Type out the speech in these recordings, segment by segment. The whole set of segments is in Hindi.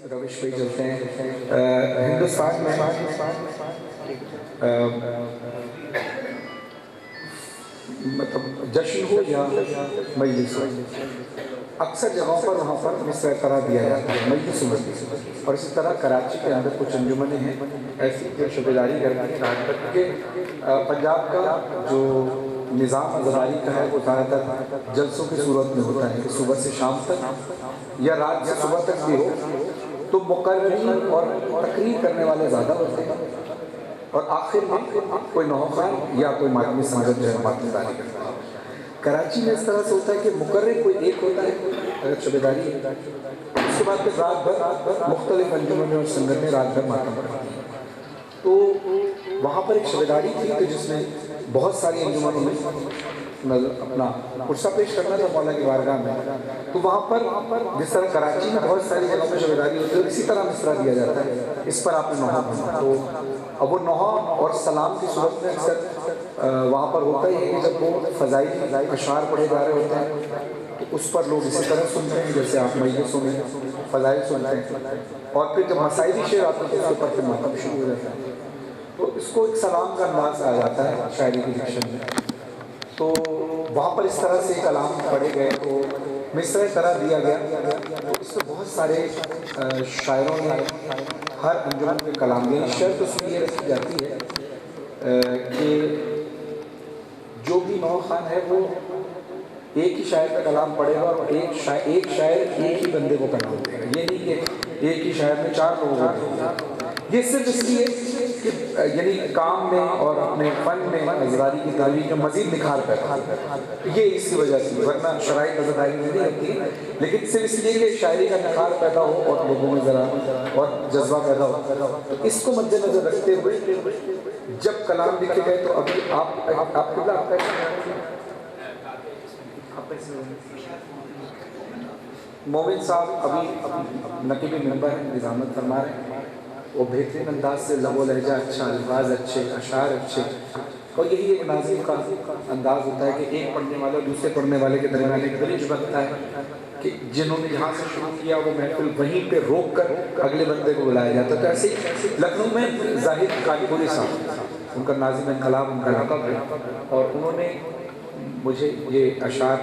रविश पे चलते हैं। हिंदुस्तान में मतलब जश्न हो या मजलिस हो, अक्सर जगहों पर वहाँ पर मिसरा करा दिया जाता है मजलिस में। और इसी तरह कराची के अंदर कुछ अंजुमनें हैं ऐसी जो शबेदारी करती हैं रात भर के। पंजाब का जो निज़ाम ज़बानी का है वो ज़्यादातर जलसों की सूरत में होता है कि सुबह से शाम तक या रात से सुबह तक भी हो, तो मुकर्ररीन और तकरीर करने वाले ज़्यादा होते हैं और आखिर में कोई नौखान या कोई मातमी संगत जो है मातमीदारी करता है। कराची में इस तरह से होता है कि मुकर्रर कोई एक होता है अगर शबेदारी है, उसके बाद फिर रात भर मुख्तलिफ अंजुमनें और संगतें रात भर मातम करती हैं। तो वहाँ पर एक शबेदारी थी कि जिसमें बहुत सारी अंजुमनों में मतलब अपना पुरसा पेश करना था मौला की बारगाह में। तो वहाँ पर जिस तरह कराची में बहुत सारी जगहों पर शबेदारी होती है, इसी तरह मिसरा दिया जाता है। इस पर आपने नौहा पढ़ा, तो अब वो नौहा और सलाम की सूरत में अक्सर वहाँ पर होता ही है कि जब वो फ़ज़ाइल अशार पढ़े जा रहे होते हैं तो उस पर लोग इसी तरह सुनते हैं जैसे आप मजलिसों में फ़ज़ाइल सुनते हैं, और फिर जब मसाइली शेर आते हैं तो उसके ऊपर फिर मातम शुरू हो जाता है। तो इसको एक सलाम का अंदाज आ जाता है शायरी की डिक्शन में। तो वहाँ पर इस तरह से कलाम पढ़े गए तो मिसरे तरह दिया गया। तो इसमें बहुत सारे शायरों ने हर अंजुमन में कलाम दिया। शर्त उसमें ये रखी जाती है कि जो भी नौखान है वो एक ही शायर का कलाम पढ़ेगा और एक शायर एक ही बंदे को कलाम देगा। ये नहीं कि एक ही शायर में 4 लोग होंगे। ये सिर्फ इसलिए कि यानी काम में और अपने फन में नजरारी की तालीम में मजीद निखार पैदा, ये इसकी वजह से, वरना शराइ नजरदारी नहीं होती है, लेकिन सिर्फ इसलिए कि शायरी का निखार पैदा हो और लोगों में ज़रा और जज्बा पैदा हो। तो इसको मद्देनजर रखते हुए जब कलाम लिखे गए तो अभी मोमिन साहब अभी नकीबी मेंबर हैं, निज़ामत फरमा रहे हैं। वो बेहतरीन अंदाज से लबो लहजा अच्छा, अल्फाज अच्छे, अशार अच्छे, और यही एक नाज़िम का अंदाज़ होता है कि एक पढ़ने वाले और दूसरे पढ़ने वाले के दरमियान एक ब्रिज बनता है कि जिन्होंने जहाँ से शुरू किया वो महफिल वहीं पे रोक कर अगले बंदे को बुलाया जाता है। तो ऐसे ही लखनऊ में ज़ाहिद कालीपुरी साहब, उनका नाज़िम इनकलाब उनका लक़ब है, और उन्होंने मुझे ये अशार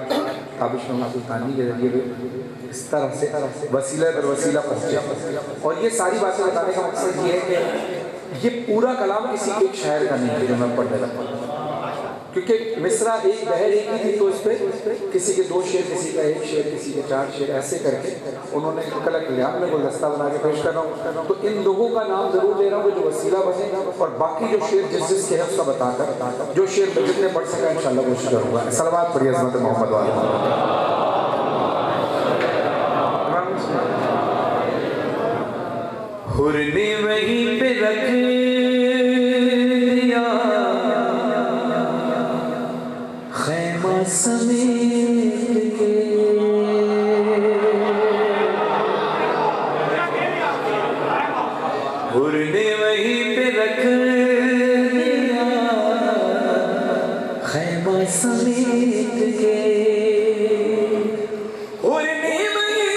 ताबिश नौमा सुल्तानी के जरिए इस तरह से वसीला दर वसीला पहुँचे। और ये सारी बातें बताने का मकसद ये है कि ये पूरा कलाम किसी एक शायर का नहीं है जो मैं पढ़ने लगा, क्योंकि मिसरा एक बहर एक ही थी, तो इस पर किसी के 2 शेर, किसी का 1 शेर, किसी के 4 शेर, ऐसे करके उन्होंने कलक लिया। मैं गुलदस्ता बना के पेश कर रहा हूँ। तो इन लोगों का नाम जरूर ले रहा हूँ जो वसीला बने, और बाकी जो शेर जिसके है उसका बताकर जो शेर जितने पढ़ सका इंशाल्लाह कोशिश करूँगा। सलावत पढ़िए अज़मत मोहम्मद वाले। हुर ने वहीं पे रख दिया खैमा समेट के, हुर ने वहीं पे रख दिया खैमा समेट के, हुर ने वहीं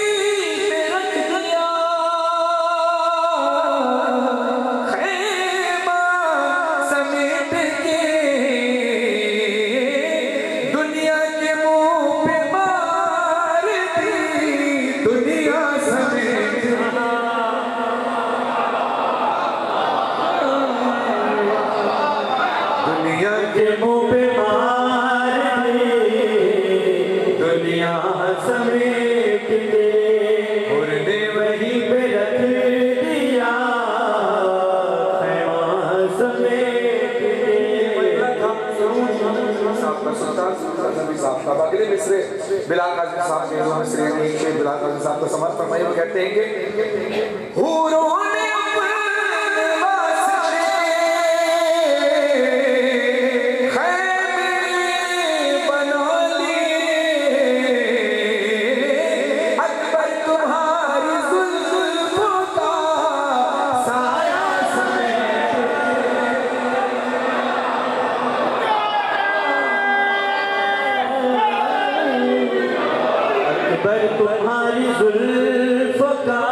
पे रख दिया खैमा समेट के, दुनिया के मुंह पे मार दी दुनिया समेट, दुनिया के मुंह पे मार दी दुनिया समेट के, और ने वहीं पे रख दिया खैमा समेट के। अगले मिसरे बिलाल काज़ी साहब के मिसरे एक शेर बिलाल काज़ी साहब को समझ फरमाइए। वो कहते हैं कि हूरों ने अपने वास्ते खैमे बना लिए, अकबर तुम्हारी जुल्फों का साया समेट, अकबर तुम्हारी जुल्फों का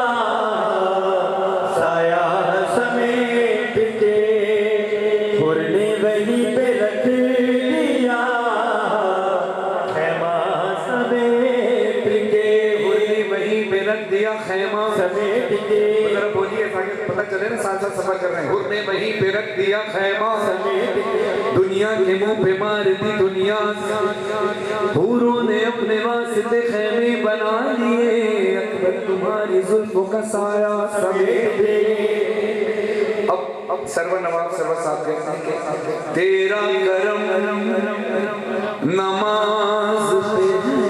खैमा समेट के, जरा बोलिए ताकि पता चले ना साथ साथ सफर कर रहे हैं। हुर ने वहीं पे रख दिया खैमा समेट के, दुनिया के मुंह पे मार दी दुनिया, हूरों ने अपने वास्ते खैमे बना लिए, अकबर तुम्हारी जुल्फों का साया समेट दे। अब सर्व नवाब सर्व साथ कहते हैं कि तेरा करम नमाज पे है,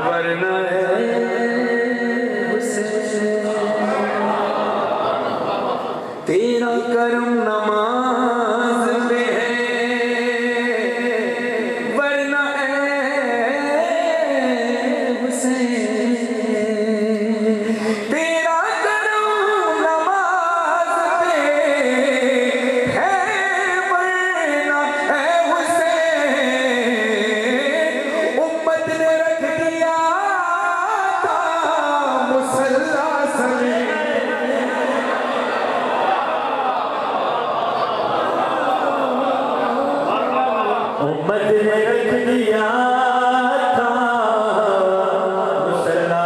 वरना तेरा करम नमाज पे है, वरना हुसैन तेरा करम नमाज पे है, वरना हुसैन उम्मत ने रख दिया था मुसल्ला समेत। उम्मत ने रख दिया था मुसल्ला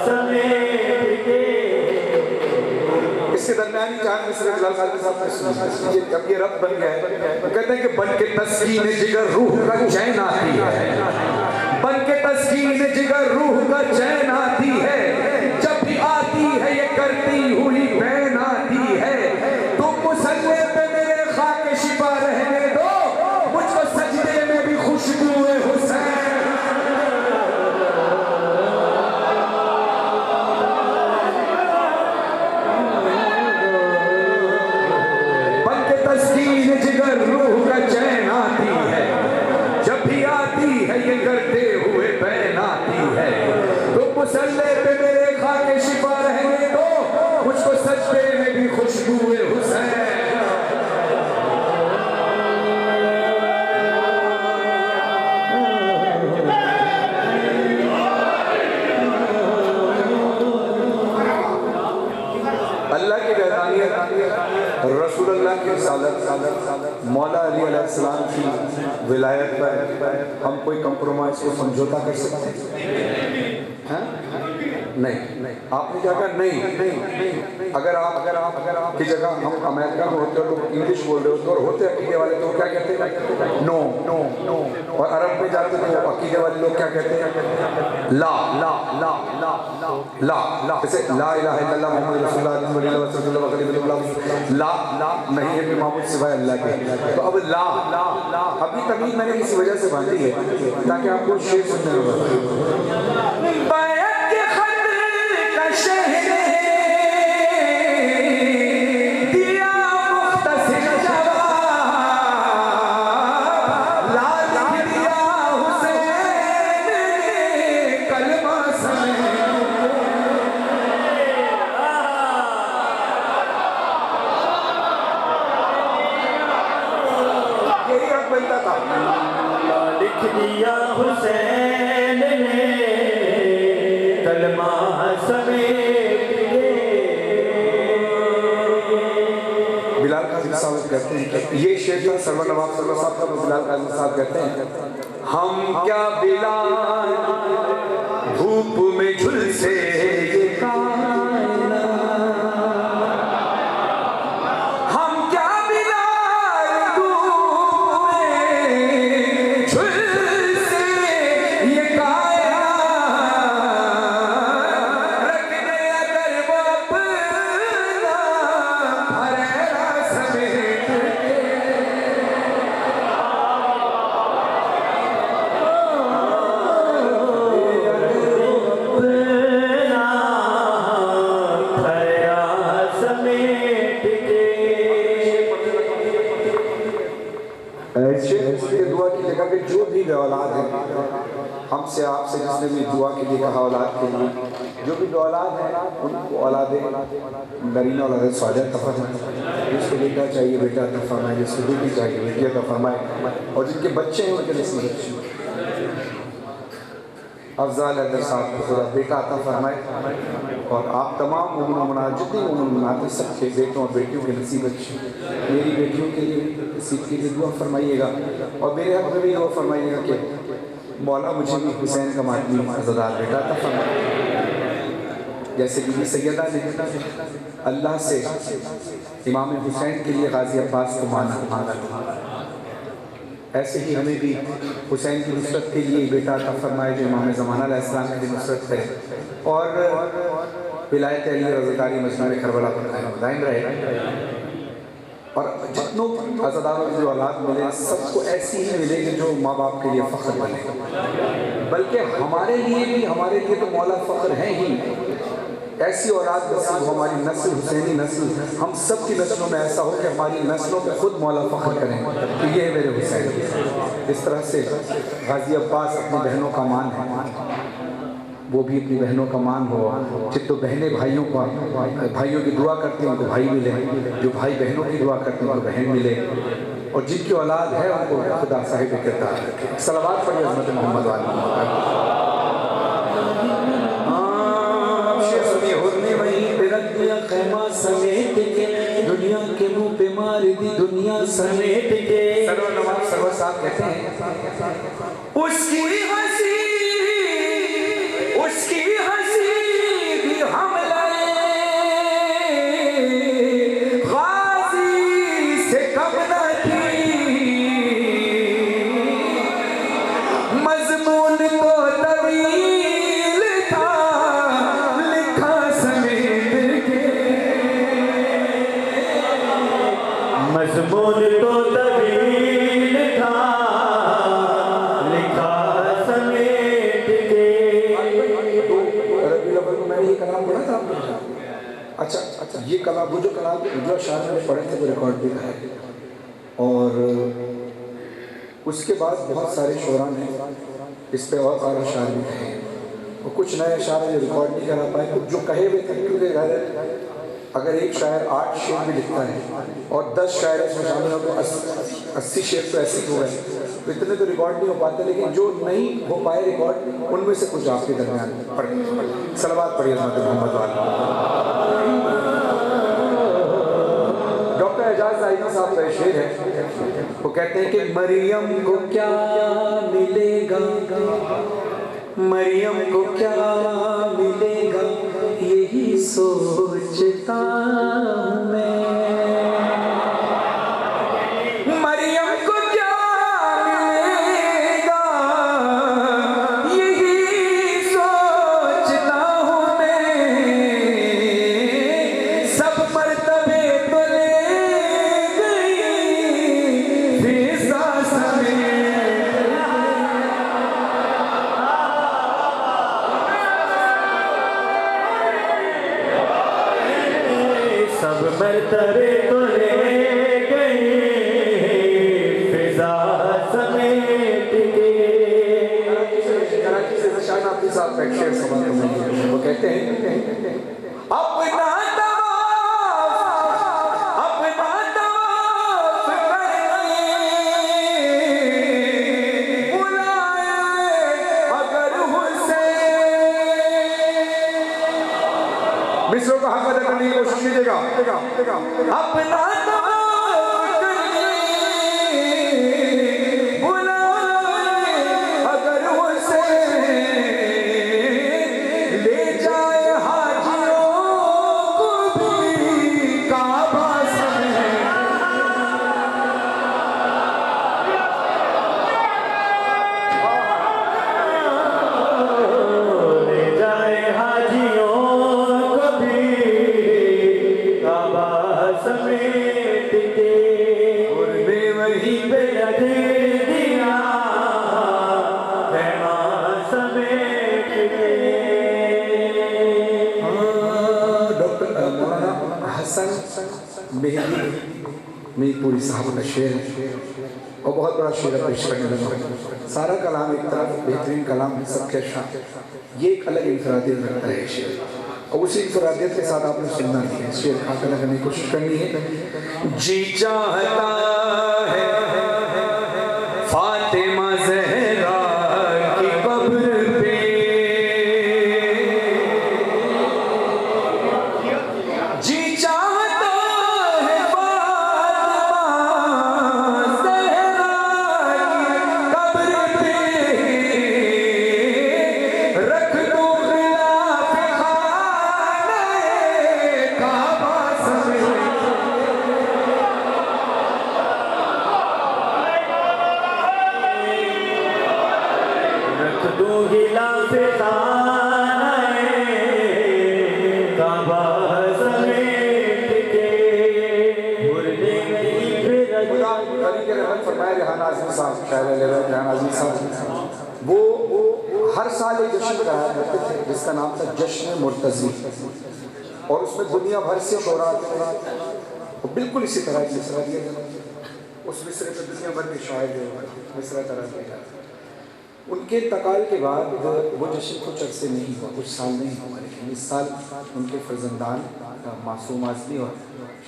समेट के। इसके दरमियान चार मिसरे बिलाल कादरी साहब ने सुनी। जब ये रब बन गया है तो कहते हैं कि बन के तस्कीन जिगर रूह का चैन आती है, बन के तस्कीन जिगर रूह का चैन आती है, जब भी आती है ये करती हुई बैन आती है, तुम मुसल्ले पे मेरे खाके शिफा रहने दो, मुझको सजदे में भी खुशबू है हुसैन। बन के तस्कीन जिगर रूह का चैन आती है, जब भी आती है ये करते हुए बैन आती है, तुम मुसल्ले पे मेरे खाके शिफा रहने दो, मुझको सजदे में भी खुशबू है हुसैन। अल्लाह की रहमानियत, रसूलुल्लाह की रिसालत, मौला अली अलैहिस्सलाम की विलायत पर हम कोई कंप्रोमाइज को समझौता कर सकते हैं? नहीं। आपने क्या कहा? नहीं। अगर आप की जगह हम अमेरिका में होते हो तो इंग्लिश बोल रहे होते और होते अकीदे वाले तो क्या कहते हैं? No no no. और अरब में जाते तो अकीदे वाले लोग क्या कहते हैं? ला ला ला ला ला ला। जैसे ला इलाहा इल्लल्लाह मुहम्मद रसूलुल्लाह, ला ला नहीं है मामूद सिवाय अल्लाह के। तो अब ला अभी तमीज मैंने इसी वजह से बांधी है ताकि आपको शेर सुनने में लिख दिया हुसैन ने कलमा समेट के। बिलाल कादरी साहब कहते हैं कि ये शेर था सर्वर नवाब सर्वर साहब का। बिलाल कादरी साहब कहते हैं, हम क्या बिलाल धूप में झुलसे ये कायनात, हम क्या बिलाल धूप में झुलसे ये कायनात, रख दे अगर वो अपना भरेरा समेट के। दुआ कीजिएगा कि जो भी औलाद है हमसे आपसे जिसने भी दुआ के लिए कहा औलाद के लिए, जो भी औलाद है उनको औलाद नरीना औलाद स्वाजा अता फरमाए, जिसको बेटा चाहिए बेटा अता फरमाए, जिसको बेटी चाहिए बेटी अता फरमाए, और जिनके बच्चे हैं उनके नसीब अफजाल अदर साहब को खुदा बेटा अता फरमाए, और आप तमाम मुमना जितनी मुमनाते सबके बेटों और बेटियों के नसीब अच्छे, मेरी बेटियों के लिए नसीब के लिए दुआ फरमाइएगा, और मेरे हक में भी दुआ फरमाइएगा कि मौला मुझे भी हुसैन का मातमी अज़ादार बेटा अता फरमाए। जैसे बीबी सैयदा ने अल्लाह से इमाम हुसैन के लिए गाजी अब्बास को मांगा, ऐसे ही हमें भी हुसैन की नुसरत के लिए बेटा अता फरमाए जो इमाम ज़माना अलैहिस्सलाम की नुसरत करे और विलायत अली रज़ादारी मजमा करबला पर दायम रहे। और जितनों अज़ादारों की जो औलाद मिले सबको ऐसी ही मिले कि जो माँ बाप के लिए फ़ख्र बने, बल्कि हमारे लिए तो मौला फ़ख्र है ही। ऐसी औलाद नस्ल हो, हमारी नस्ल हुसैनी नस्ल, हम सब की नस्लों में ऐसा हो कि हमारी नस्लों में खुद मौला फ़ख्र करें कि ये है मेरे हुसैन। इस तरह से गाजी अब्बास अपनी बहनों का मान है, वो भी अपनी बहनों का मान हो। जितो बहनें भाइयों की दुआ करती हैं उनको भाई मिले, जो भाई बहनों की दुआ करते हैं उनको बहन मिले, और जिनकी औलाद है उनको खुदा साहिब किरदार रखे। सलावत पढ़िए हज़रत मोहम्मद वाले खैमा समेट के दुनिया के मुंह पे मार दी दुनिया समेट के। सरवर साहब कहते हैं उसकी हंसी भी हमले गाजी से कम न थी, मजमून तो तवील था लिखा समेट के, मजमून तो तवील था लिखा समेट के। मैंने ये कलाम पढ़ा था आपको? अच्छा, ये कलाम वो जो कलाम जो शायर में पढ़े थे वो रिकॉर्ड भी है, और उसके बाद बहुत सारे शोरा ने इस पे और सारा शायर भी कहे, और कुछ नए शायर जो रिकॉर्ड नहीं करा पाए, कुछ जो कहे हुए थे, क्योंकि अगर एक शायर 8 शेर भी लिखता है और 10 शायर इसमें शामिल हो तो 80 शेर तो ऐसे हो गए, तो इतने तो रिकॉर्ड नहीं हो पाते, लेकिन जो नहीं हो पाए रिकॉर्ड उनमें से कुछ आपके दरमियान पढ़े। सलावत पढ़िए हज़रत मोहम्मद वाले। डॉक्टर एजाज ज़ाहिदी साहब का शेर है, वो कहते हैं कि मरियम को क्या मिलेगा, मरियम को क्या मिलेगा, यही सोचता हूँ मैं। मरियम को क्या मिलेगा, यही सोचता हूँ मैं। सब मर्तबे तो ले गई फिजा समेत, सब मर्तबे तो ले गए फिजा समेट के। कराची से शान आपके साथ एक शेर समझते हैं, वो कहते हैं अपना तवाफ करने बुलाए अगर हुसैन। मिस्रों का हक अदा करने की कोशिश कीजिएगा। अपना तवाफ करने बुलाए अगर हुसैन, ले जाए हाजियों को भी काबा समेत। ले जाए हाजियों को भी काबा समेट के, और मैं वहीं पे रख दिया खैमा समेट के। डॉक्टर मौलाना हसन मेहदी मीरपुरी साहब का शेर है, और बहुत बड़ा शेर पेश करने लगा। सारा कलाम एक तरफ बेहतरीन कलाम है, सबके शान, ये एक अलग इंफरादियत रखता है शेर, और उसी इंफरादियत के साथ आपने सुनना है। शेर खाकर करने की कोशिश करनी है। जी चाहता है फातिमा ज़हरा की कब्र पे, जी चाहता है फातिमा ज़हरा की कब्र पे, आज़मी साहब, शायर रेहान आज़मी साहब, वो हर साल एक जश्न कराया करते थे जिसका नाम था जश्न मुर्तज़ी, और उसमें दुनिया भर से शोरा आते थे। बिल्कुल इसी तरह एक मिसरा दिया गया, उस मिसरे पर दुनिया भर के शायर मिसरा तरह दिया जाता। उनके इंतकाल के बाद वो जश्न कुछ अरसे नहीं हुआ, कुछ साल नहीं हुआ, लेकिन इस साल उनके फर्जंदान मासूम आज़मी और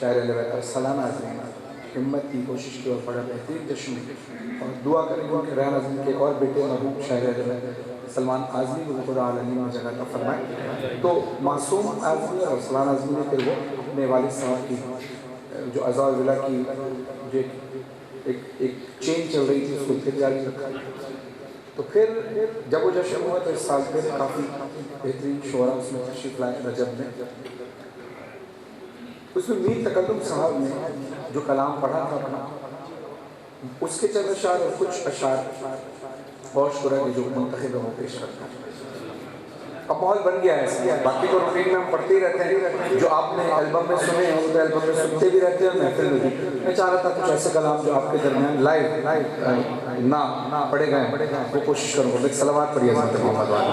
शायर अरसलान आज़मी हिम्मत की कोशिश की और बड़ा बेहतरीन जश्न, और दुआ करेंगे उनके रेहान आज़मी के और बेटे मरहूम शायर सलमान आज़मी को खुदा आलमी में जगह का फरमाए। तो मासूम आज़मी और अरसलान आज़मी ने फिर वो अपने वालिद साहब की जो अज़ा विला की जो एक चेन चल रही थी उसको फिर जारी रखा। तो फिर जब वो जश्न हुआ तो इस साल फिर काफ़ी बेहतरीन शोरा उसमें तशरीफ़ लाए रजब में। उसमें मीर तकल्लुम साहब ने जो कलाम पढ़ा था अपना, उसके चंद अशार और कुछ अशार और शुरा के जो मुंतखब है वो पेश करता है। अब माहौल बन गया है, बाकी तो रूटीन में हम पढ़ते ही रहते हैं, जो आपने एल्बम में सुने हैं वो तो एल्बम में सुनते भी रहते हैं, महफिल में भी। मैं चाह रहा था कुछ ऐसे कलाम जो आपके दरमियान लाइव ना पढ़े गए, वो कोशिश करूँगा। एक सलावत पढ़िए हज़रत मोहम्मद वाले।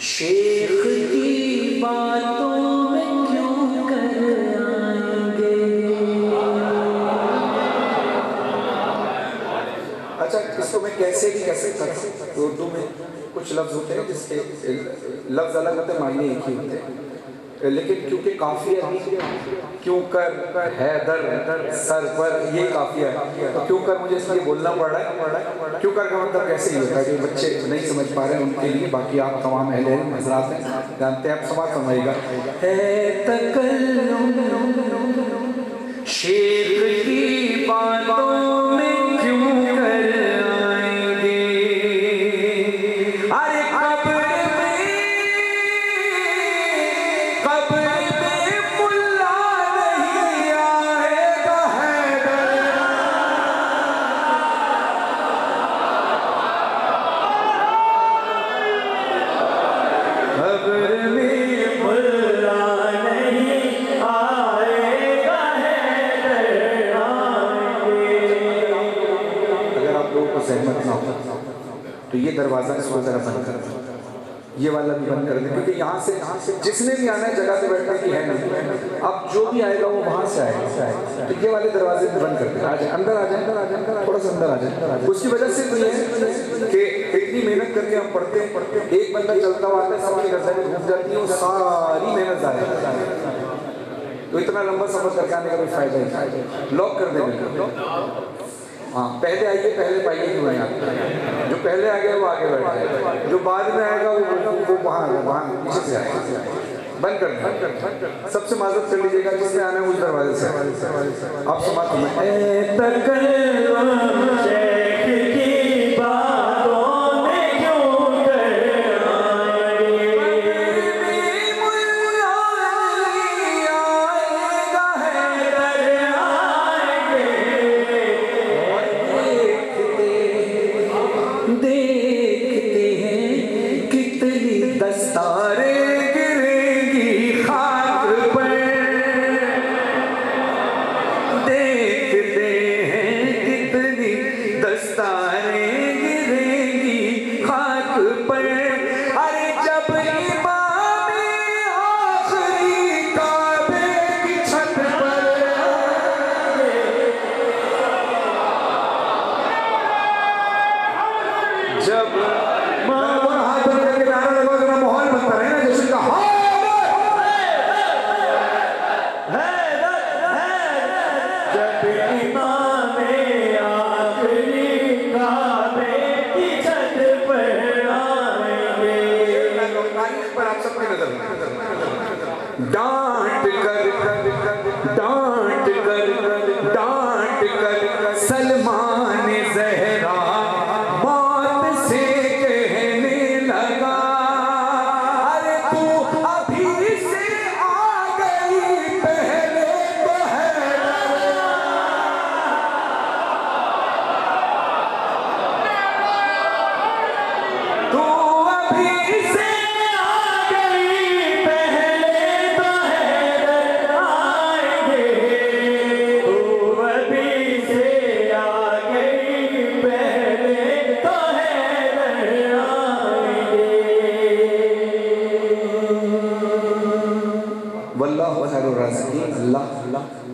शेख की बातों में क्यों कर आएंगे। अच्छा, इसको मैं कैसे कर सकता। उर्दू में कुछ लफ्ज़ होते हैं जिसके लफ्ज़ अलग होते हैं, मायने एक ही होते हैं, लेकिन क्योंकि काफिया क्यों कर है दर सर पर, ये काफिया है, तो क्यों कर मुझे इसलिए बोलना पड़ रहा है। क्यों कर का मतलब कैसे ही होता है, जो बच्चे नहीं समझ पा रहे हैं उनके लिए, बाकी आप तमाम अहले हज़रात हैं जानते हैं, आप समाज फरमाइएगा। है तकल्लुम शेख की बातों में क्यों कर आएंगे। अरे कब्र में मुल्ला नहीं आएगा हैदर। कब्र में मुल्ला नहीं आएगा हैदर आएंगे। अगर आप लोगों को सहमत ना हो तो ये दरवाज़ा इसको ज़रा बंद कर दो, ये वाला भी बंद कर दें, क्योंकि यहाँ से जिसने भी आना है जगह पे बैठने की है नहीं, अब जो भी आएगा वो वहाँ से आएगा। तो ये वाले दरवाजे भी बंद कर दें, आ जाए अंदर आ जाए, थोड़ा सा अंदर आ जाए। उसकी वजह से तो ये है कि इतनी मेहनत करके हम पढ़ते हैं, एक बंदा चलता हुआ आता है, सबकी नजरें घूम जाती है, वो सारी मेहनत ज़ाया, तो इतना लंबा सफर करके आने का कोई फायदा नहीं। लॉक कर देंगे। हाँ, पहले आइए पहले पाइए, क्यों नहीं आते। जो पहले आ गया वो आगे बैठा, जो बाद में आएगा वो वहाँ पीछे से आएगा। बंद कर सबसे माजरत कर लीजिएगा, जिसमें आना है उस दरवाजे से। आप समाप्त डांट कर सलमान ज़हरा मौत से कहने लगा, अरे तू अभी से आ गई, पहले तो है। तू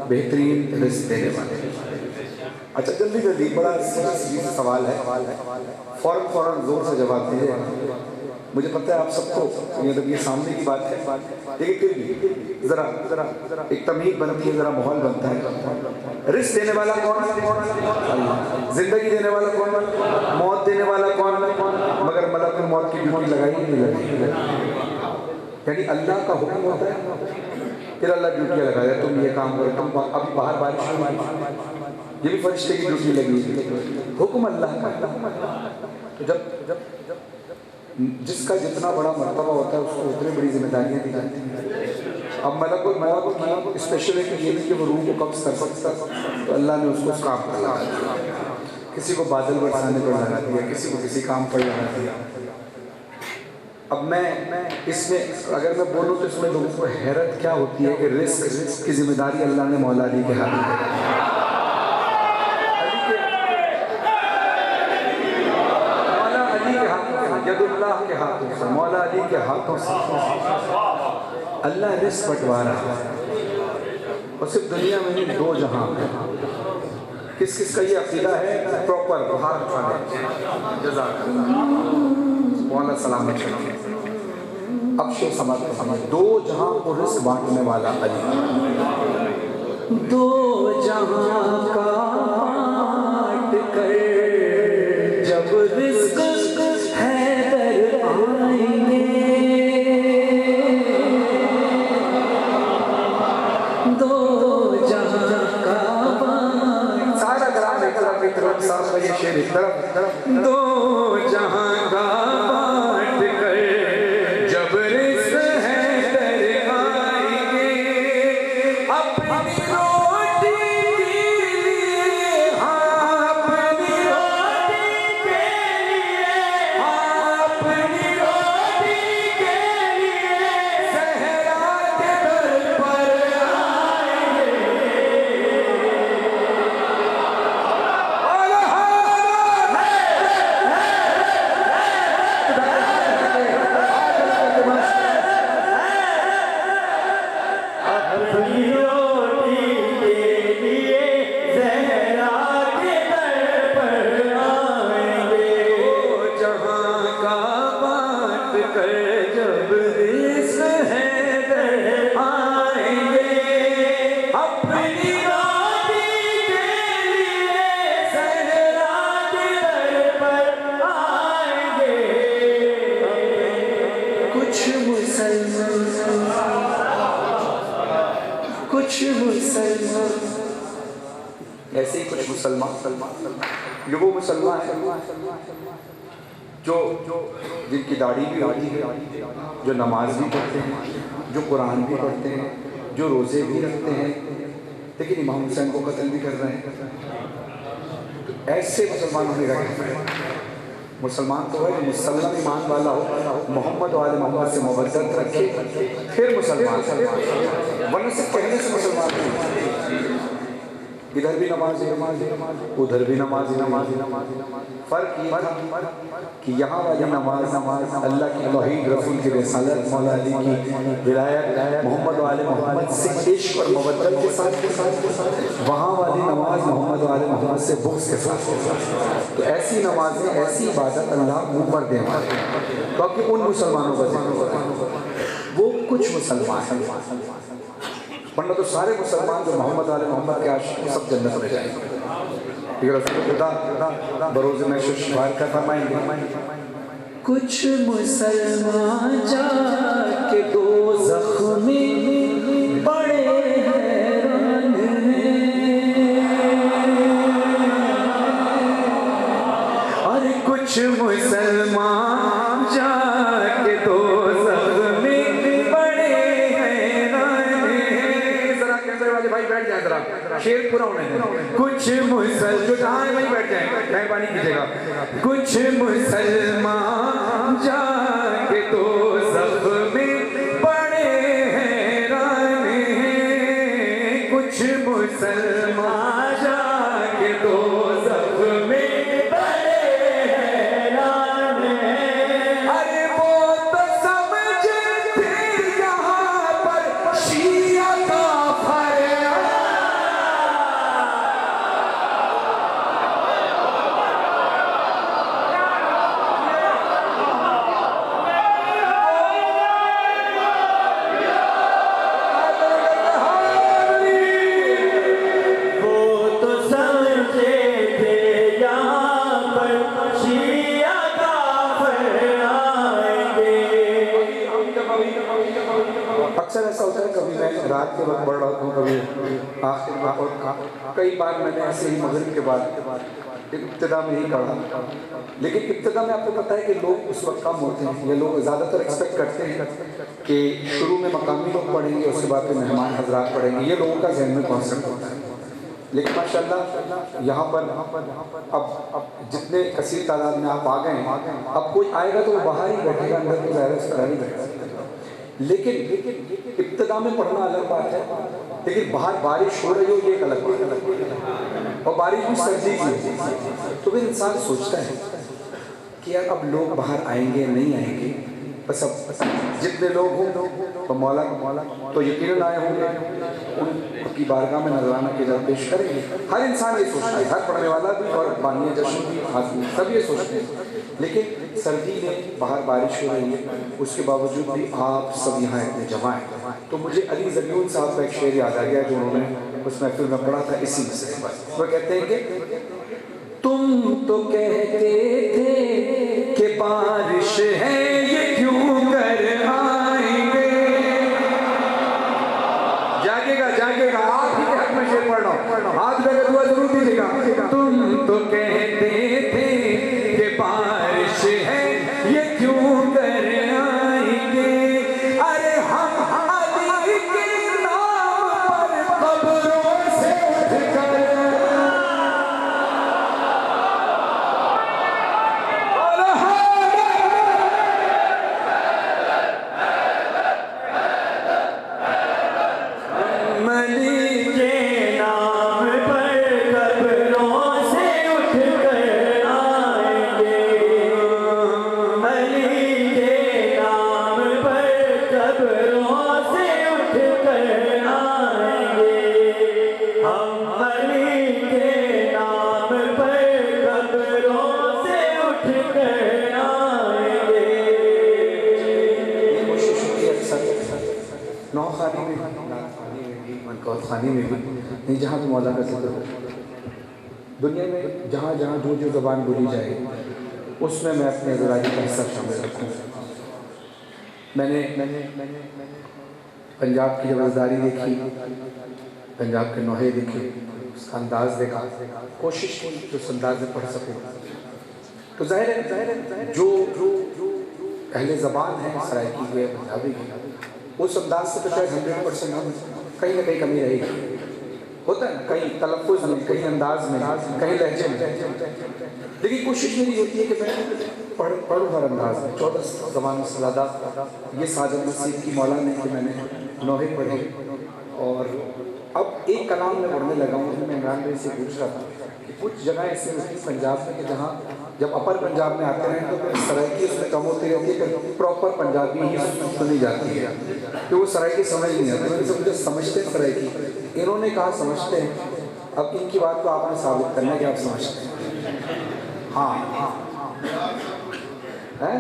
बेहतरीन रिस्क देने वाले। अच्छा जल्दी जल्दी, बड़ा सीधा सवाल है, फौरन जोर से जवाब दीजिए। मुझे पता है आप सबको ये सामने की बात है, लेकिन फिर भी जरा एक तमीज बनती है, जरा माहौल बनता है। रिस्क देने वाला कौन? अल्लाह। जिंदगी देने वाला कौन? मौत देने वाला कौन? मगर मलकुल मौत की ड्यूटी लगाई नहीं लगी। यानी अल्लाह का हुक्म होता है, फिर अल्लाह ड्यूटी लगाया, तुम ये काम करो, तुम अभी बाहर बारिश हुई, ये भी फरिश्ते की ड्यूटी लगी, हुक्म अल्लाह का। तो जब जिसका जितना बड़ा मर्तबा होता है उसको उतनी बड़ी जिम्मेदारियां दी जाती हैं। अब मलक स्पेशल है कि ये नहीं कि वो रूह को कब्ज कर सकता, तो अल्लाह ने उसको उस काम पर लगा दिया। किसी को बादल बरसाने पर लगा दिया, किसी को किसी काम पर लगा दिया। अब मैं इसमें अगर मैं बोलूँ तो इसमें लोगों को हैरत क्या होती है कि रिस्क की जिम्मेदारी अल्लाह ने मौला अली के हाथ में दी। यदुल्लाह के हाथों से, मौला अली के हाथों से अल्लाह रिस्क बंटवा रहा है। और सिर्फ दुनिया में नहीं, दो जहां में। किस किस का ये अकीदा है? प्रॉपर बाहर मौला सलामत। अब शो समझ, दो जहां को रिस्क बांटने वाला अली, दो जहां का बांट कर जब रिस्क दो जहां का बांट कर जब रिस्क है दर आएंगे, अपनी रोटी के लिए, हाँ अपनी रोटी के लिए, हाँ अपनी रोटी के लिए सहरा के दर पर आएंगे। ऐसे ही कुछ मुसलमान, ये वो मुसलमान है जो जिनकी दाढ़ी भी होती है, जो नमाज भी पढ़ते हैं, जो कुरान भी पढ़ते हैं, जो रोज़े भी रखते हैं, लेकिन इमाम हुसैन को कत्ल भी कर रहे हैं। तो ऐसे मुसलमान होने का क्या? मुसलमान तो है जो मुसलमान ईमान वाला हो, मोहम्मद वाले मोहम्मद से मोहब्बत रखे, फिर मुसलमान। वरना सिर्फ कहने से मुसलमान नहीं, इधर भी नमाज उधर भी नमाज। फर्क ये था कि यहाँ वाली नमाज अल्लाह की तौहीद, रसूल की रिसालत, मौला अली की विलायत, मोहम्मद वाले मोहम्मद से इश्क और मोहब्बत के साथ, वहाँ वाली नमाज मोहम्मद वाले मोहम्मद से बुग़्ज़ के साथ। तो ऐसी नमाजें, ऐसी इबादत अल्लाह मुँह पर दे मारे, बाकी उन मुसलमानों का जिक्र होता है, वो कुछ मुसलमान, वरना तो सारे मुसलमान जो मोहम्मद वाले मोहम्मद के आशिक हैं सब जन्नत में जाएंगे। बरोज़ महशर शुमार का फरमाएंगे, कुछ मुसलमान जाके दोज़ख में बड़े हैरान हैं, और कुछ मुसलमान जाके दोज़ख में बड़े हैरान हैं। जरा कैमरे वाले भाई बैठ जाए, जरा शेर पूरा होने दें। कुछ मुसलमान जो जहाँ है वहीं बैठ जाए, मेहरबानी कीजिएगा। कुछ मुसलमान जाके दोज़ख में बड़े हैरान हैं, कुछ मुसलमान जाके दोज़ख में बड़े हैरान हैं। अरे वो तो समझते यहाँ पर शिया का फरमान, आखिर में, और कई बार मैंने ऐसे ही मगरिब के बाद इब्तिदा में ही पढ़ा। लेकिन इब्तिदा में आपको पता है कि लोग उस वक्त कम होते हैं, ये लोग ज़्यादातर एक्सपेक्ट करते हैं कि शुरू में मकामी लोग पढ़ेंगे, उसके बाद फिर मेहमान हजरात पढ़ेंगे, ये लोगों का जहन में कॉन्सेप्ट होता है। लेकिन माशाल्लाह यहाँ पर अब जितने कसीर तादाद में आप आ गए हैं, अब कोई आएगा तो वो बाहर ही बैठेगा, अंदर तो ज़ाहिर से नहीं बैठेगा। लेकिन इब्तिदा में पढ़ना अलग बात है, लेकिन बाहर बारिश हो रही हो ये एक अलग बात है, और बारिश भी सर्दी की, तो फिर इंसान सोचता है कि यार अब लोग बाहर आएंगे नहीं आएंगे, बस अब जितने लोग हों तो मौला तो यकीनन आए होंगे, उनकी बारगाह में नजराना की पेश करेंगे। हर इंसान ये सोचता है, हर पढ़ने वाला भी और बानिया जश्न भी, आदमी सब ये सोचते हैं। लेकिन सर्दी में बाहर बारिश हो रही है, उसके बावजूद भी आप सब यहाँ इतने जमा हैं। तो मुझे अली ज़रियून साहब का एक शेर याद आ गया जो उन्होंने उस महफिल में पढ़ा था इसी मसले पर। वो कहते हैं कि तुम तो कहते थे कि बारिश है ये क्यों कर आएंगे, जागेगा आप ही के हक में शेर पढ़ रहा हूं, हाथ लगा दुआ जरूर दीजिएगा। तुम तो कहते थे कि बारिश है ये क्यों कर आएंगे, अरे हम अली के नाम पर कब्रों से उठकर खाने में भी नहीं, जहाँ तो मौला का जिक्र हो, दुनिया में जहाँ जहाँ जो जो ज़बान बोली जाए उसमें मैं अपने ज़राजी का हिस्सा शामिल रखूँ। मैंने पंजाब की जबरदारी देखी, पंजाब के नोहे देखे, उसका अंदाज़ देखा, कोशिश की जो उस अंदाज में पढ़ सकूँ। तो ज़ाहिर है जो पहले ज़बान है सराइकी की पंजाबी की, उस अंदाज से तो शायद 100% हम कहीं ना कहीं कमी रहेगी, होता है ना, कहीं तलफ़ुज़ में, कहीं अंदाज में, कहीं लहजे में। लेकिन कोशिश मेरी होती है कि मैं पढ़ूँ हर अंदाज में। 14 ज़बानों से ज़्यादा ये साजत नसीब की मौला ने कि मैंने नोहे पढ़े, और अब एक कलाम में पढ़ने लगा हूँ। मैं इमरान भाई से पूछ रहा था कि कुछ जगह ऐसी होती है पंजाब में कि जहाँ जब अपर पंजाब में आते हैं तो फिर सराइकी उसमें कम होती रहती है, फिर प्रॉपर पंजाबी ही सुनी जाती है, तो वो सराइकी समझ नहीं आती। उनसे मुझे समझते हैं सराइकी, इन्होंने कहा समझते हैं, अब इनकी बात को आपने साबित करना है कि आप समझते हैं। हाँ है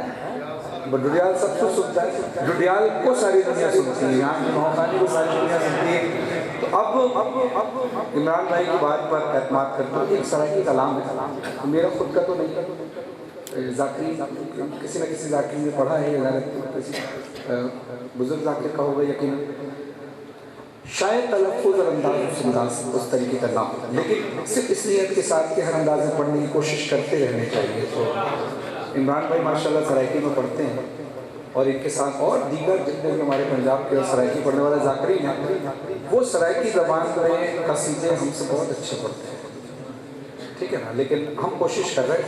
डुडियाल सब कुछ सुनता है, डुडियाल को सारी दुनिया सुनती है, यहाँ की नौखानी को सारी दुनिया सुनती है। तो अब इमरान भाई की बात पर एतमाद करता हूँ। एक सराइकी कलाम है, मेरा खुद का तो नहीं, जाकिरी किसी न किसी जाकिर ने पढ़ा है, किसी बुजुर्ग जाकिर का होगा यकीन, शायद तलफ़ुज़ और अंदाज़ उस तरीके का ना हो, लेकिन सिर्फ इस नियत के साथ कि हर अंदाज में पढ़ने की कोशिश करते रहने चाहिए। तो इमरान भाई माशाल्लाह सराइकी में पढ़ते हैं, और इनके साथ और दीगर जितने भी हमारे पंजाब के सराइकी पढ़ने वाले जाकरी हैं, वो सराइकी ज़बान में कसीदे हमसे बहुत अच्छे पढ़ते हैं, ठीक है ना। लेकिन हम कोशिश कर रहे हैं,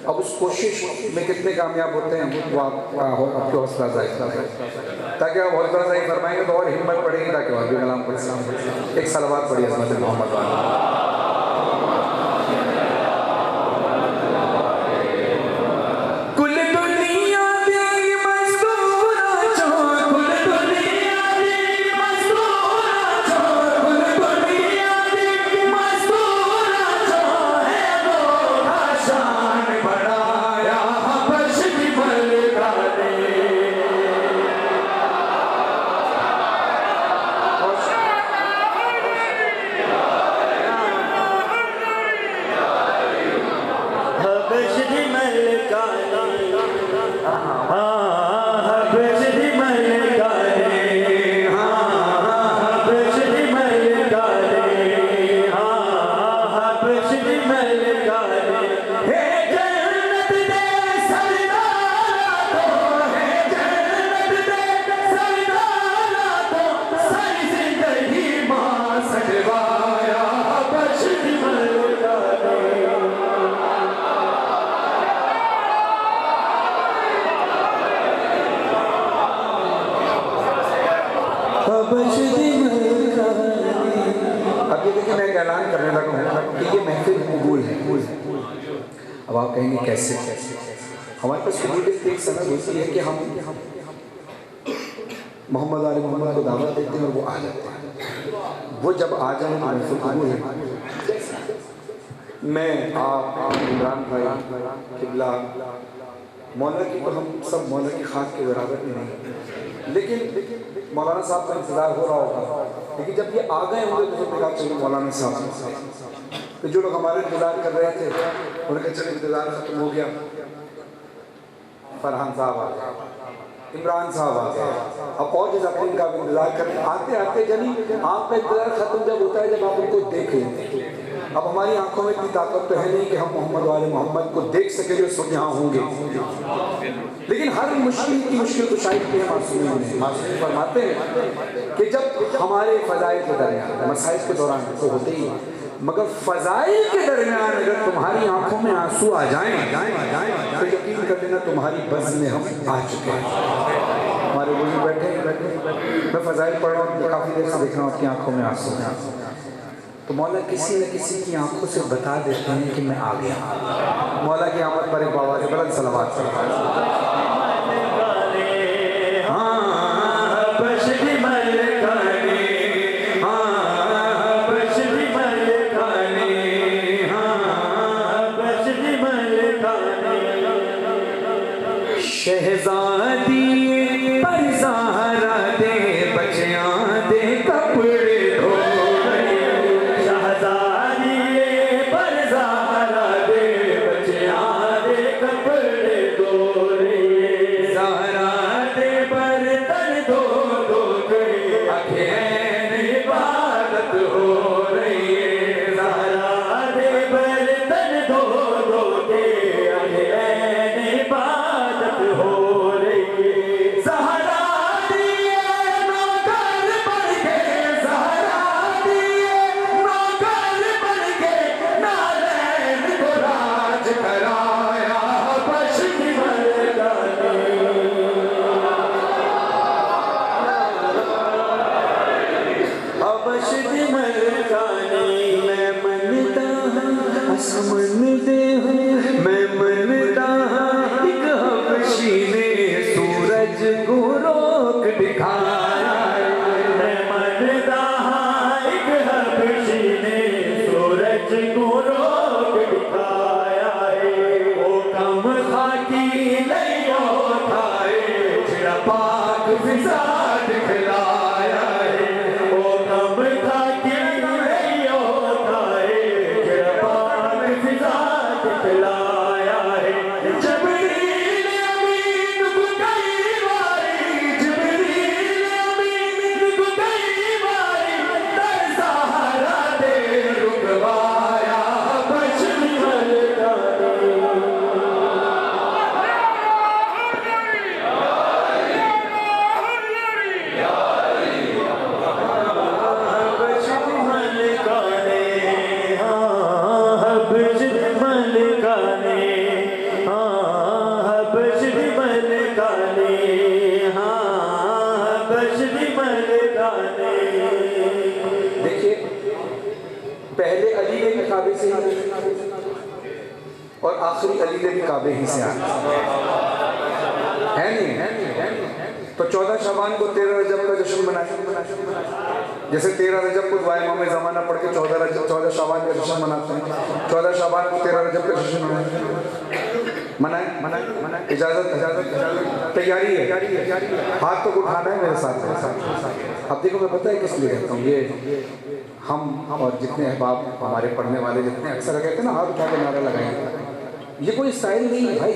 अब उस कोशिश में कितने कामयाब होते हैं वो आपके हौसला अफजाई, ताकि आप हौसला अफजाई फरमाएंगे तो और हिम्मत पड़ेगी, ताकि और भी कलाम पढ़े। एक सलावत पढ़िए हज़रत मोहम्मद वाला। ऐलान करने लगा हूँ कि ये महफिल कबूल है। अब आप कहेंगे कैसे? हमारे पास कबूलियत की एक सनद होती है कि हम मोहम्मद आले मोहम्मद को दावत देते हैं और वो आ जाते हैं। वो जब आ जाए तो महफिल कबूल है। मैं आप इमरान भाई किबला मौला की तो हम सब मौला की खास के बराबर में नहीं, लेकिन मौलाना साहब का इंतज़ार हो रहा होगा। लेकिन जब ये आ गए होंगे तो फिर कहा चलो मौलाना साहब, तो जो लोग हमारे इंतज़ार कर रहे थे उनके चलो इंतज़ार खत्म हो गया, फरहान साहब आ गए, इमरान साहब आ गए, अब और जिस अपने का इंतज़ार कर आते आते जानी आपका इंतज़ार ख़त्म जब होता है जब आप उनको देख लेते। अब हमारी आंखों में इतनी ताकत तो है नहीं कि हम मोहम्मद वाले मोहम्मद को देख सके जो इस वक्त यहाँ होंगे, लेकिन हर मुश्किल की मुश्किल को शायद के मासूम फरमाते हैं कि जब हमारे फ़ज़ाइल के दरमियान मसाइल के दौरान तो होते ही, मगर फ़ज़ाइल के दरमियान अगर तुम्हारी आंखों में आंसू आ जाएं तो यकीन कर लेना तुम्हारी बज़्म में हम आ चुके हैं। हमारे बुजुर्ग बैठे मैं फ़ज़ाइल पढ़ रहा हूँ, काफ़ी देर से देख रहा हूँ आपकी आंखों में आंसू, तो मौला किसी न किसी की आंखों से बता देते हैं कि मैं आ गया। मौला की आमद पर एक बाबा से बुलंद सलावत पढ़ता है। शहजादी पर ज़हरा दे बच्चियां दे कपड़े धो, शहजादी पर ज़हरा दे बच्चियां दे कपड़े धो रे, ज़हरा दे बर्तन धो धो के अखैन इबादत हो रही है, ज़हरा दे बर्तन धो धो के अखैन इबादत हो रही है, ज़हरा दिए नौकर बन के, ज़हरा दिए नौकर बन के नालैन को राज कराया बशरी मर्दानी, बशरी मर्दानी। मैं मनता आसमान दे हूँ, मैं मनता एक हबशी ने सूरज को रोक दिखाया, मैं मनता एक हबशी ने सूरज को रोक दिखाया है, वो कम खाकी लइयो थाए जिड़ा पाक फिजा दिखलाया है, वो कम खाकी लइयो थाए जिड़ा पाक फिजा दिखलाया है, जबरील अमीन को कई बारी, जबरील अमीन को कई बारी दर सहारा दे रुकवाया बशरी मर्दानी। बशरी मर्दानी, हाँ बशरी मर्दानी, हाँ बशरी मर्दानी, हाँ बशरी मर्दानी। देखिए पहले अली ने भी काबे से और आखिरी अली ने भी काबे ही से आना है नहीं। तो 14 शबान को 13 रजब का जश्न मनाया, जैसे 13 रजब को दुआए इमाम ज़माना पढ़ के 14 शबान का जश्न मनाते हैं, 14 शबान को 13 रजब का जश्न मनाए। इजाज़त तैयारी है, हाथ तो उठाना है मेरे साथ। अब देखो मैं पता है किस लिए कहता हूँ, ये हम और जितने अहबाब हमारे पढ़ने वाले जितने अक्सर कहते हैं ना हाथ उठा के नारा लगाएंगे, ये कोई स्टाइल नहीं है भाई,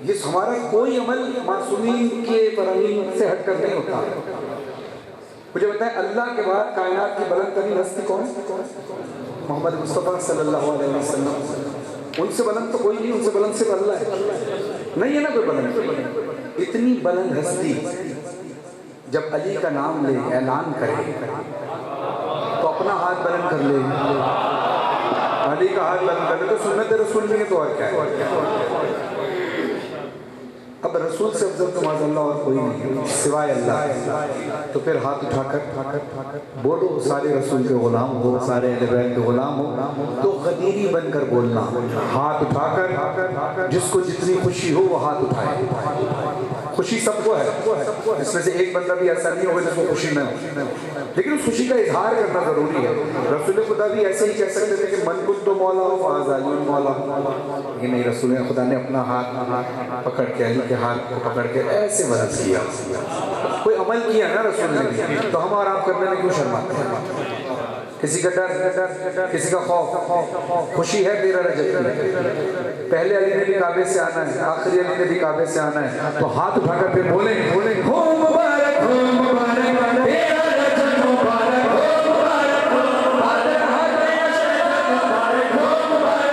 ये हमारा कोई अमल मासूमीन के तरमीम से हटकर नहीं होता। मुझे बताएं अल्लाह के बाद कायनात की बुलंद तरीन हस्ती कौन? मोहम्मद मुस्तफ़ा सल्लल्लाहु अलैहि वसल्लम। उनसे बुलंद तो कोई नहीं, उनसे बुलंद सिर्फ अल्लाह है, नहीं है ना कोई बुलंद। इतनी बुलंद हस्ती जब अली का नाम ले ऐलान करे तो अपना हाथ बुलंद कर ले, अली का हाथ बुलंद कर ले तो सुन्नत रसूल नहीं है तो और क्या है। अब रसूल से अफजल तो माज़अल्लाह और कोई नहीं है सिवाय अल्लाह। तो फिर हाथ उठाकर बोलो सारे रसूल के गुलाम हो, सारे अहले बैत के गुलाम हो, तो गदीरी बनकर बोलना। हाथ उठाकर जिसको जितनी खुशी हो वो हाथ उठाए। खुशी सबको है, इसमें से एक बंदा भी ऐसा नहीं होगा जिसको खुशी न हो, लेकिन उस खुशी का इजहार करना जरूरी है। रसूल खुदा भी ऐसे ही कह सकते थे कि मन कुछ तो मौला हो फाज़ाली मौला, ये नहीं, रसूल खुदा ने अपना हाथ पकड़ के अली के हाथ को पकड़ के ऐसे मदद किया। कोई अमल किया ना रसूल ने, तो हम और आप करने में क्यों शर्माते हैं? किसी का डर, किसी का खौफ, खुशी है तेरा रजब, पहले अली ने भी काबे से आना है, आखिरी अली ने भी काबे से आना है, तो हाथ उठाकर फिर बोले हो मुबारक हो मुबारक तेरा रजब मुबारक हो मुबारक हो मुबारक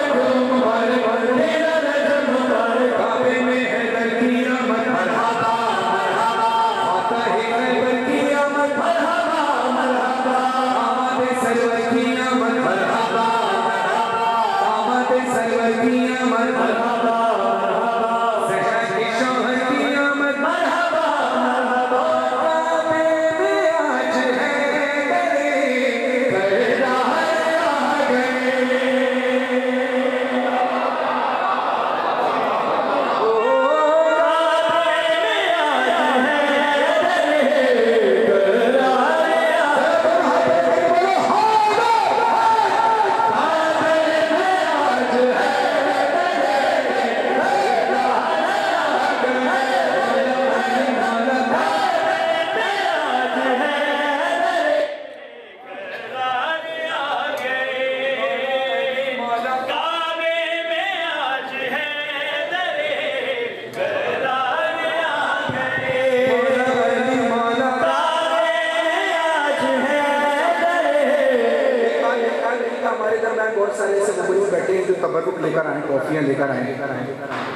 हो मुबारक तेरा रजब मुबारक काबे में है लड़कियां मरहबा मरहबा आता है खैबर की आमद मरहबा मरहबा आमद सरवर की आमद मरहबा मरहबा आमद सरवर की आमद मरहबा सहरा के शौहर की आमद मरहबा मरहबा काबे में आज है तेरे करदार आ गए। हमारे दरमियान बहुत सारे ऐसे बुजुर्ग बैठे हैं जो तबर्रुक लेकर आए, टॉफियाँ लेकर आए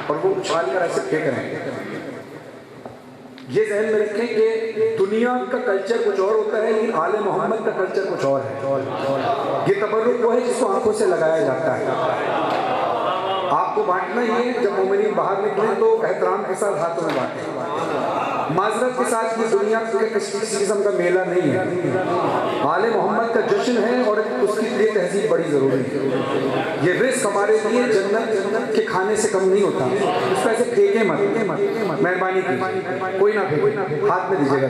और वो उछाल कर ऐसे फेंक रहे हैं। ये ज़हन में रखें कि दुनिया का कल्चर कुछ और होता है, लेकिन आले मोहम्मद का कल्चर कुछ और है। ये तबर्रुक वो है जिसको आंखों से लगाया जाता है। आपको बांटना ये, जब मोमिनीन बाहर निकले तो एहतराम के साथ हाथों में बांटें। माजरत के साथ ये दुनिया के किसी किस्म का मेला नहीं है, आले मोहम्मद का जश्न है और उसकी लिए तहजीब बड़ी ज़रूरी है। ये रिस्क हमारे लिए जन्नत के खाने से कम नहीं होता, उसको ऐसे फेंके मत, मेहरबानी की कोई ना फेंके, हाथ में दीजिएगा।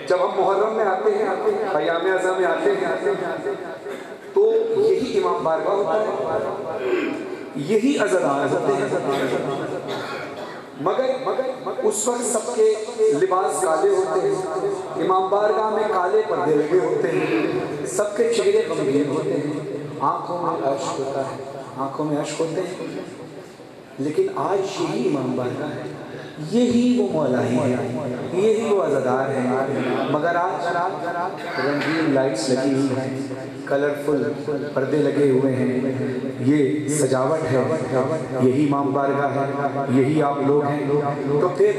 जब हम मुहर्रम में आते हैं, अय्याम अज़ा में आते हैं, तो यही इमाम बारगाह होता है, यही अज़ादार होते हैं। मगर उस वक्त सबके लिबास काले होते हैं, इमाम बारगाह में काले पर्दे लगे होते हैं, सबके चेहरे गमगीन होते हैं, आंखों में अश्क होता है, आंखों में अश्क होते हैं। लेकिन आज यही इमाम बारगाह है, यही वो मौला है, यही वो अज़ादार है। मगर आज रंगीन लाइट्स लगी हुई हैं, कलरफुल पर्दे लगे हुए हैं, ये सजावट है, यही इमाम बारगाह है, यही आप लोग हैं। तो फिर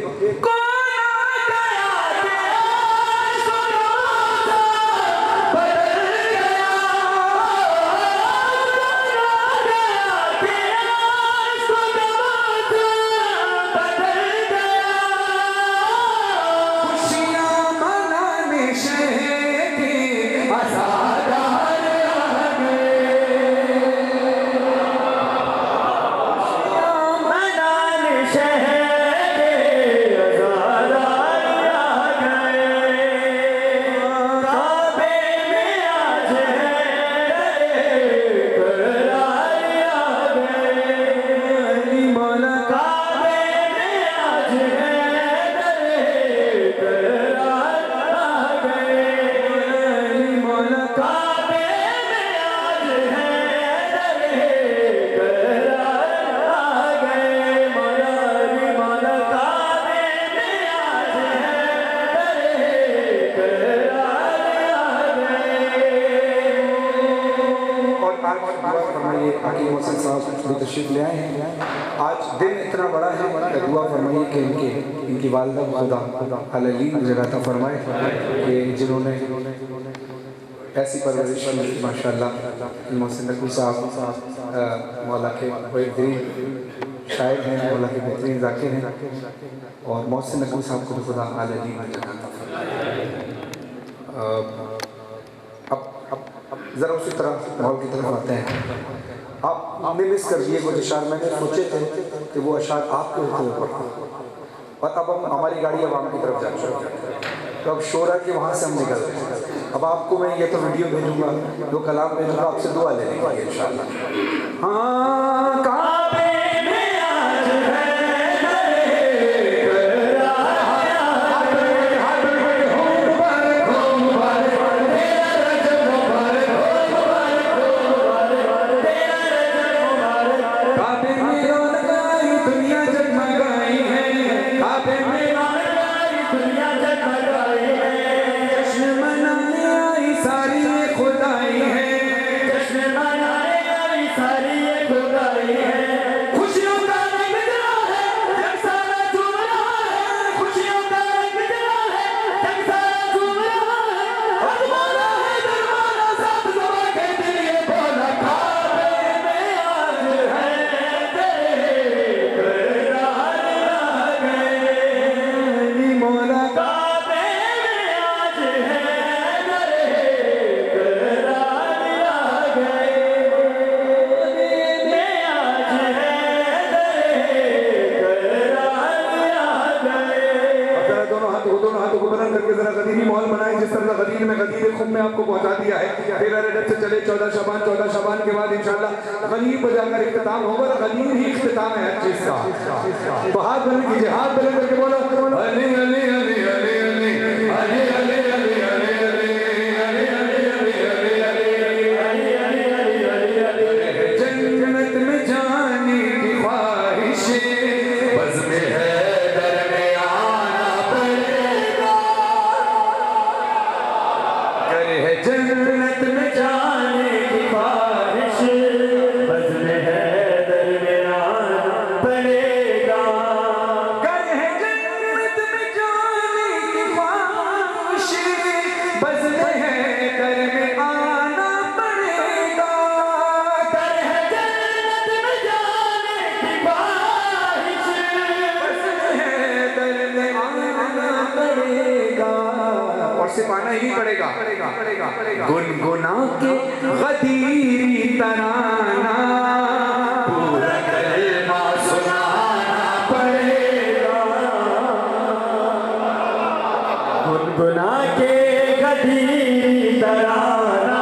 तशरीफ ले आए हैं। आज दिन इतना बड़ा है कि दुआ फरमाइए कि इनकी वालिदा खुदा अलीम जगह फरमाए कि जिन्होंने ऐसी परवरिश माशाअल्लाह। मोहसिन नकवी साहब मौला के बेहतरीन शायर हैं, मौला के बेहतरीन ज़ाकिर हैं, और मोहसिन नकवी साहब को खुदा अलीम जगह फरमाए। अब ज़रा उसी तरह माहौल की तरफ आते हैं। आपने मिस कर दिए कुछ अशार, मैंने सोचे थे कि वो अशार आपके होते हुए पढ़ा, और अब हम हमारी गाड़ी अब आम की तरफ जा चुकी है, तो अब शोरा के वहाँ से हम निकल रहे हैं। अब आपको मैं ये तो वीडियो भेजूंगा, दो कलाम भेजूंगा, आपसे दुआ ले लेंगे इंशाअल्लाह। हाँ काबे में आज है में आपको पहुंचा दिया है। 13 रजब से चले 14 शबान के बाद इंशाअल्लाह गनीर बजाकर इख्तिताम होगा। तो गनीर ही इख्तिताम है हर चीज का। तो हाथ बुलंद कीजिए, हाथ बुलंद करके बोलो अली अली अली अली अली अली अली सिपाना ही पड़ेगा। गुनगुना के गदीरी तराना पूरा कलमा सुनाना पड़ेगा। गुनगुना के गदीरी तराना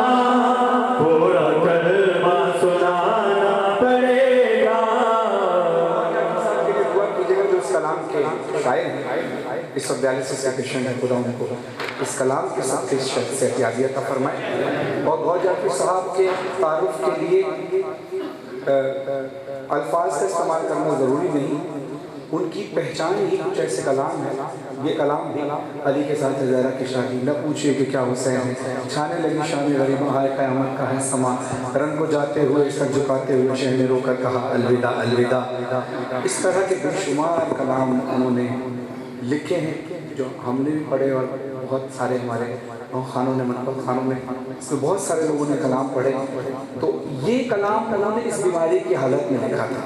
पूरा कलमा सुनाना पड़ेगा। दुआ कीजिएगा जो इस कलाम के शायर हैं, इस डायलिसिस के पेशेंट है, खुदा उनको इस कलाम के साथ से एहतियात फरमाए। और गौर जाफरी साहब के तारुफ के लिए अल्फाज का इस्तेमाल करना ज़रूरी नहीं, उनकी पहचान ही कुछ ऐसे कलाम है। ये कलाम भी अली के साथ ज़हरा की शादी, न पूछिए कि क्या हुसैन है, छाने लगी शान गरीब हाय क़यामत का है समा, रंग को जाते हुए सर झुकाते हुए शह ने रोकर कहा अलविदा अलविदा। इस तरह के बेशुमार कलाम उन्होंने लिखे हैं जो हमने भी पढ़े और बहुत सारे हमारे खानों ने मनक़ब खानों में इसमें बहुत सारे लोगों ने कलाम पढ़े। तो ये कलाम उन्होंने इस बीमारी की हालत में लिखा था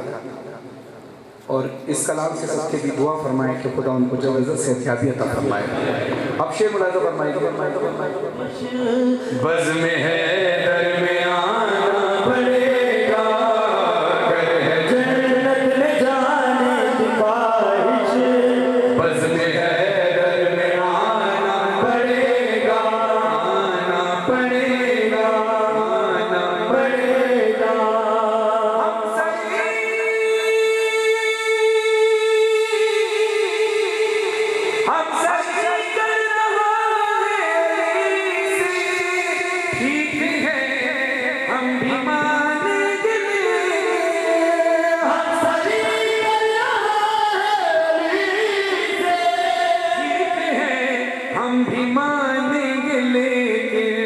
और इस कलाम से सबके भी दुआ फरमाए कि खुदा उनको जबरदस्त सेहतियाबी अता फरमाए। अब शेर मुलाज़ा फरमाइए। बज़ में है दरमियान पड़ेगा, अगर है जन्नत में जाने की ख्वाहिश, बज़ में है दरमियान पड़ेगा, आना पड़ेगा, आना पड़ेगा। हम सही कर रहा है ठीक है, हम भी मानेंगे, हम सही कर रहा है ठीक है, हम भी मानेंगे, लेकिन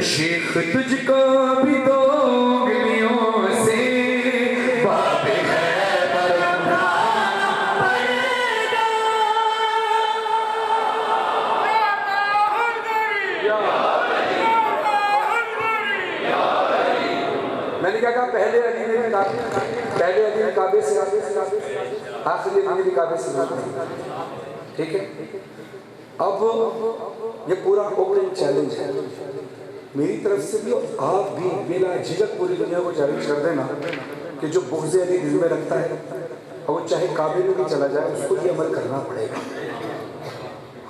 शेख तुझको भी दो उंगलियों से बाप है मैंने क्या कहा, पहले अली ने काबे से आखिरी अली ने काबे से, ठीक है। अब ये पूरा ओपन चैलेंज है मेरी तरफ से भी, और आप भी बिना झिझक पूरी दुनिया को चैलेंज कर देना कि जो बुग़्ज़ अली दिल में रखता है और वो चाहे काबे में भी चला जाए उसको ये अमल करना पड़ेगा।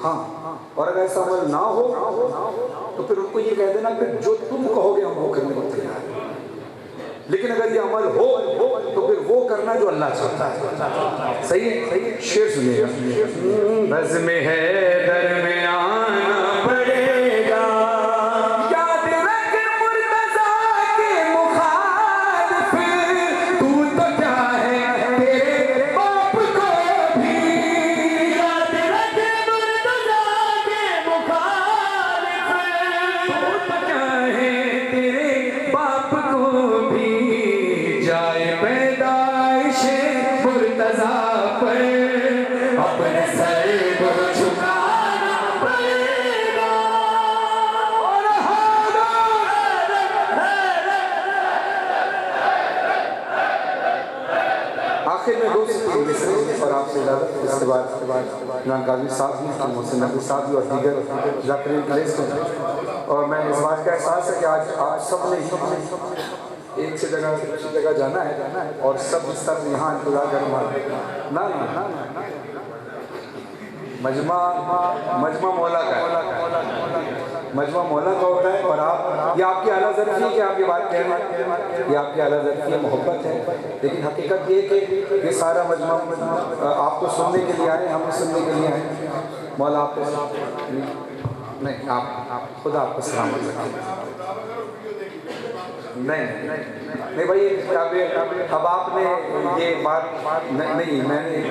हाँ, और अगर ऐसा अमल ना हो तो फिर उनको ये कह देना कि जो तुम कहोगे हम वो करने को तैयार हैं, लेकिन अगर ये अमल हो तो फिर वो करना जो अल्लाह चाहता है। सही है। शेर सुनिएगा। बज़ में है दरमियान पड़ेगा, याद रख मुर्तज़ा के मुखालिफ, तू तो क्या है तेरे बाप को भी, याद रख मुर्तज़ा के मुखालिफ, तू तो क्या है तेरे बाप को भी, जाए पैदाइशे मुर्तज़ा पर अपने सर को झुकाना पड़ेगा। और आखिर में 2 से 3 मिसरे और आपसे इजाज़त, इसके बाद इमाम काज़ी साहब, मोहसिन नकवी साहब और दीगर ज़ाकिरीन कलेस को। और मैं इस बात का एहसास है कि आज आप सब ने एक से जगह से दूसरी जगह जाना है और सब इस तरह यहाँ इंतजार करना ना मजमा मौला का मजमा मौला का होता है। और आप, ये आपकी आला ज़र्फ़ी है कि आप ये बात कह रहे हैं, ये आपकी आला ज़र्फ़ी है, मोहब्बत है, लेकिन हकीकत ये कि ये सारा मजमा आपको सुनने के लिए आए, हम सुनने के लिए आए। मौला आपको नहीं, आप खुदा आपको सलामत रखें। नहीं भाई, अब आपने ये बात नहीं, मैंने एक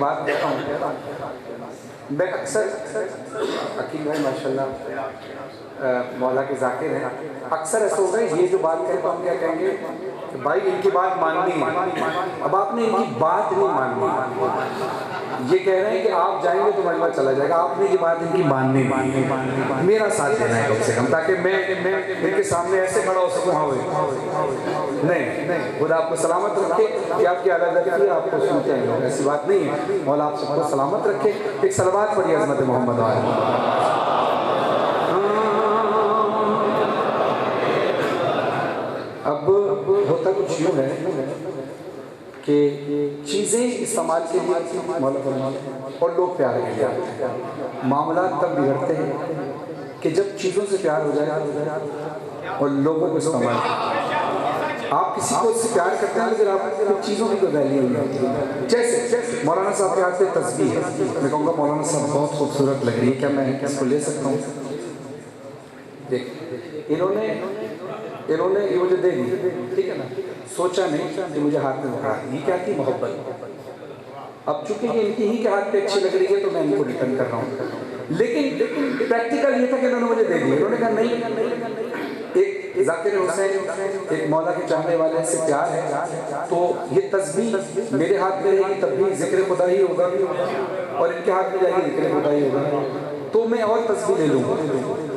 बात कहता हूँ। मैं अक्सर अकील भाई माशाल्लाह मौला के ज़ाकिर हैं, अक्सर ऐसा होता है ये जो बात कहें तो हम क्या कहेंगे कि भाई इनकी बात माननी है। अब आपने इनकी बात नहीं माननी, ये कह रहे हैं कि आप जाएंगे तो मजमा चला जाएगा, आपने ये बात इनकी माननी, मेरा साथ देना है कम से कम, ताकि मैं इनके सामने ऐसे खड़ा हो सकूँ। हाँ नहीं, खुदा आपको सलामत रखे कि आपकी आला ज़र्फ़ी आपको सुनते हैं लोग, ऐसी बात नहीं है। मौला आप सबको सलामत रखे। एक सलवात पढ़िए अज़मत मोहम्मद वाले। अब होता कुछ यूँ है कि चीज़ें इस्तेमाल के लिए मौला फरमाते और लोग प्यार के लिए आते हैं। मामला तब बिगड़ते हैं कि जब चीज़ों से प्यार हो जाए और लोगों को इस्तेमाल। आप किसी को इससे प्यार करते हैं लेकिन आप चीज़ों की तो वैल्यू नहीं होती है। जैसे मौलाना साहब के हाथ में तस्बीह है, मैं कहूँगा मौलाना साहब बहुत खूबसूरत लग रही है, क्या मैं इसको ले सकता हूँ? देख, इन्होंने ये मुझे दे दी, ठीक है ना, सोचा नहीं कि मुझे हाथ में पकड़ा। ये क्या थी? मोहब्बत। अब चूंकि ये इनकी ही के हाथ पे अच्छी लग रही है तो मैं इनको रिटर्न कर रहा हूँ। लेकिन प्रैक्टिकल ये था कि उन्होंने मुझे दे दिए। उन्होंने कहा नहीं, एक जाकिर हुसैन एक मौला के चाहने वाले से प्यार है तो ये तस्बीह मेरे हाथ में रहेगी तब भी जिक्र खुदा ही होगा और इनके हाथ में जाएगी जिक्र खुदा ही होगा, तो मैं और तस्बीह ले लूँगा,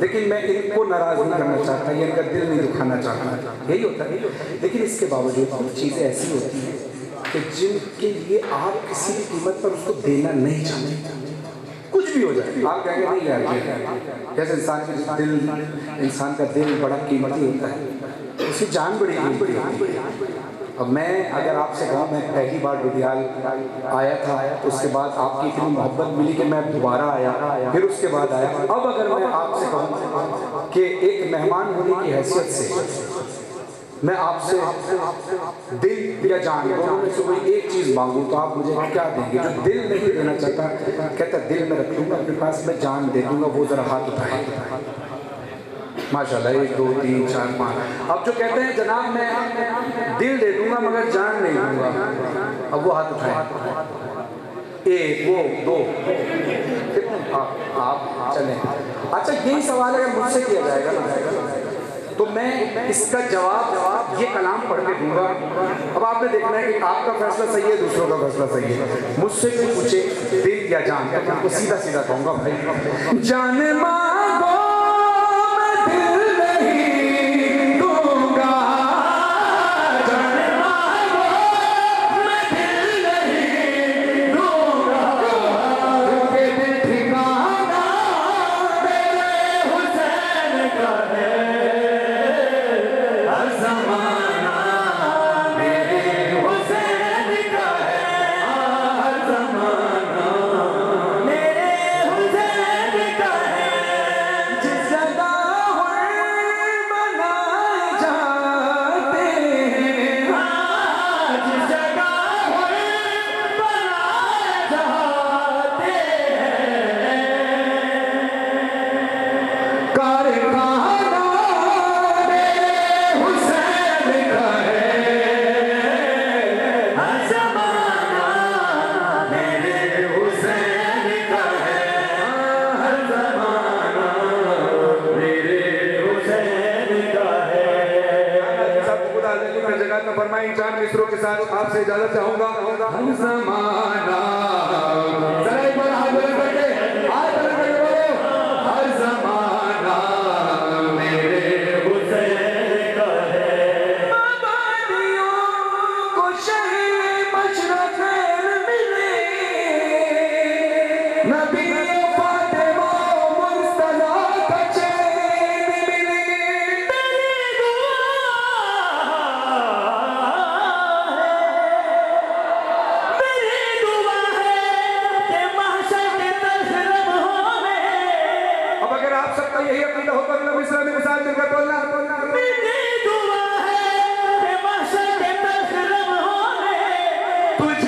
लेकिन मैं इनको नाराज़ नहीं करना चाहता, ये इनका दिल नहीं दुखाना चाहता। यही होता है। लेकिन इसके बावजूद कुछ चीज़ें ऐसी होती हैं कि जिनके लिए आप किसी भी कीमत पर उसको देना नहीं चाहते। कुछ भी हो जाए आप कहेंगे नहीं यार, जैसे इंसान का दिल बड़ा कीमती होता है, उसकी जान बड़ी कीमती होती है। अब मैं अगर आपसे कहूँ मैं पहली बार डुडियाल आया था तो उसके बाद आपकी इतनी मोहब्बत मिली कि मैं दोबारा आया, फिर उसके बाद आया। अब अगर मैं आपसे कहूँ कि एक मेहमान होने की हैसियत से मैं आपसे दिल या जान दोनों में से कोई एक चीज़ मांगूँ तो आप मुझे क्या देंगे? जो दिल नहीं देना चाहता कहता दिल में रख लूँगा अपने पास, मैं जान दे दूँगा, वो ज़रा हाथ उठाए। माशाल्लाह 1 2 3 4 5। अब जो कहते हैं जनाब मैं दिल दे दूँगा मगर जान नहीं दूँगा, अब वो हाथ उठाए। 1 2 कितने? आप चलें। अच्छा यही सवाल अगर मुझसे किया जाएगा तो मैं इसका जवाब ये कलाम पढ़ के दूंगा। अब आपने देखना है कि आपका फैसला सही है, दूसरों का फैसला सही है। मुझसे कोई पूछे दिल या जान तो मैं आपको सीधा सीधा कहूंगा भाई जान मांगो मैं दिल नहीं दूंगा, जान मांगो मैं दिल नहीं दूंगा, क्योंकि दिल ठिकाना मेरे हुसैन का है। फरमाई 4 मिसरों के साथ आपसे इजाजत चाहूंगा। हम ज़माना जरा एक बार हाथ बड़े करके बोलो हर ज़माना मेरे हुसैन का है। मबादियों को शहीद मशरक़ैन मिले, नबी फातिमा मुर्तज़ा का चैन मिले। यही अकीदा हो तो मिस्र में मिसाल देकर बोलना मेरी दुआ है कि महशर के तख़रब होने तुझे